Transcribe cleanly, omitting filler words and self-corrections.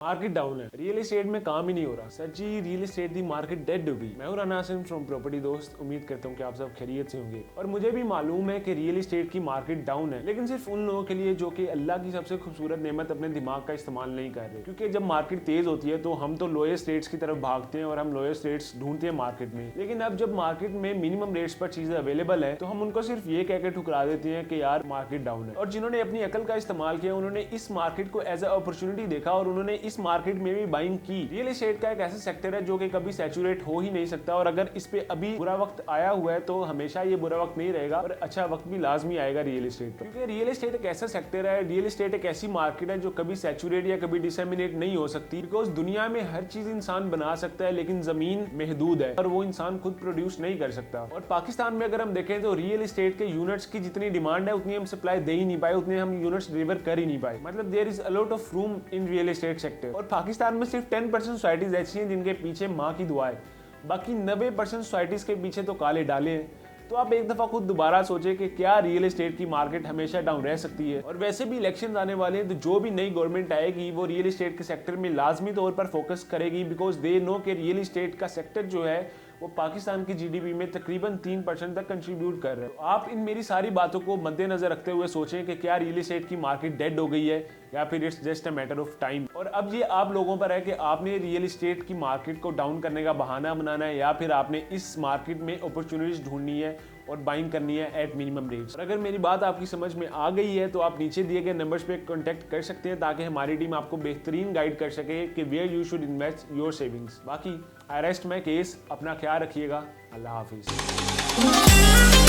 Market down है, real estate में काम ही नहीं हो रहा। सच्ची रियल एस्टेट दी मार्केट डेड हो गई। मैं हूं राना हासिम फ्रॉम प्रॉपर्टी दोस्त। उम्मीद करता हूं कि आप सब खैरियत से होंगे। और मुझे भी मालूम है कि रियल एस्टेट की मार्केट डाउन है, लेकिन सिर्फ उन लोगों के लिए जो कि अल्लाह की सबसे खूबसूरत नेमत अपने दिमाग का इस्तेमाल नहीं कर रहे। क्योंकि जब मार्केट तेज होती है तो हम तो लोएस्ट रेट्स की तरफ भागते हैं और हम लोएस्ट रेट्स ढूंढते हैं मार्केट में। लेकिन अब जब मार्केट में मिनिमम रेट्स पर चीजें अवेलेबल है तो हम उनको सिर्फ ये कहकर ठुकरा देते हैं कि यार मार्केट डाउन है। और जिन्होंने अपनी अकल का इस्तेमाल किया उन्होंने इस मार्केट को एज अ अपॉर्चुनिटी देखा और उन्होंने इस मार्केट में भी बाइंग की। रियल एस्टेट का एक ऐसा सेक्टर है जो कि कभी सैचुरेट हो ही नहीं सकता और अगर इस पे अभी बुरा वक्त आया हुआ है तो हमेशा ये बुरा वक्त नहीं रहेगा और अच्छा वक्त भी लाजमी आएगा रियल एस्टेट पर। क्योंकि रियल एस्टेट एक ऐसा सेक्टर है, रियल एस्टेट एक ऐसी मार्केट है जो कभी सैचुरेट या कभी डिसेमिनेट नहीं हो सकती। बिकॉज दुनिया में हर चीज इंसान बना सकता है लेकिन जमीन महदूद है और वो इंसान खुद प्रोड्यूस नहीं कर सकता। और पाकिस्तान में अगर हम देखें तो रियल एस्टेट के यूनिट्स की जितनी डिमांड है उतनी हम सप्लाई दे ही नहीं पाए, उतने हम यूनिट्स डिलीवर कर ही नहीं पाए। मतलब there is a lot of room in real estate sector. और पाकिस्तान में सिर्फ 10% सोसाइटीज ऐसी हैं जिनके पीछे माँ की दुआ है, बाकी 90% सोसाइटीज के पीछे तो काले डाले हैं। तो आप एक दफा खुद दोबारा सोचें कि क्या रियल एस्टेट की मार्केट हमेशा डाउन रह सकती है। और वैसे भी इलेक्शन आने वाले हैं तो जो भी नई गवर्नमेंट आएगी वो रियल एस्टेट के सेक्टर में लाजमी तौर पर फोकस करेगी। बिकॉज दे नो कि रियल एस्टेट का सेक्टर जो है वो पाकिस्तान की जीडीपी में तकरीबन 3% तक कंट्रीब्यूट कर रहे हैं। तो आप इन मेरी सारी बातों को मद्देनजर रखते हुए सोचें कि क्या रियल एस्टेट की मार्केट डेड हो गई है या फिर it's just a matter of time. और अब ये आप लोगों पर है कि आपने रियल एस्टेट की मार्केट को डाउन करने का बहाना बनाना है या फिर आपने इस मार्केट में अपॉर्चुनिटीज ढूंढनी है और बाइंग करनी है एट मिनिमम रेट्स। और अगर मेरी बात आपकी समझ में आ गई है तो आप नीचे दिए गए नंबर्स पे कांटेक्ट कर सकते हैं ताकि हमारी टीम आपको बेहतरीन गाइड कर सके कि where you should invest your savings. बाकी आई रेस्ट माय केस। अपना ख्याल रखिएगा। अल्लाह हाफिज।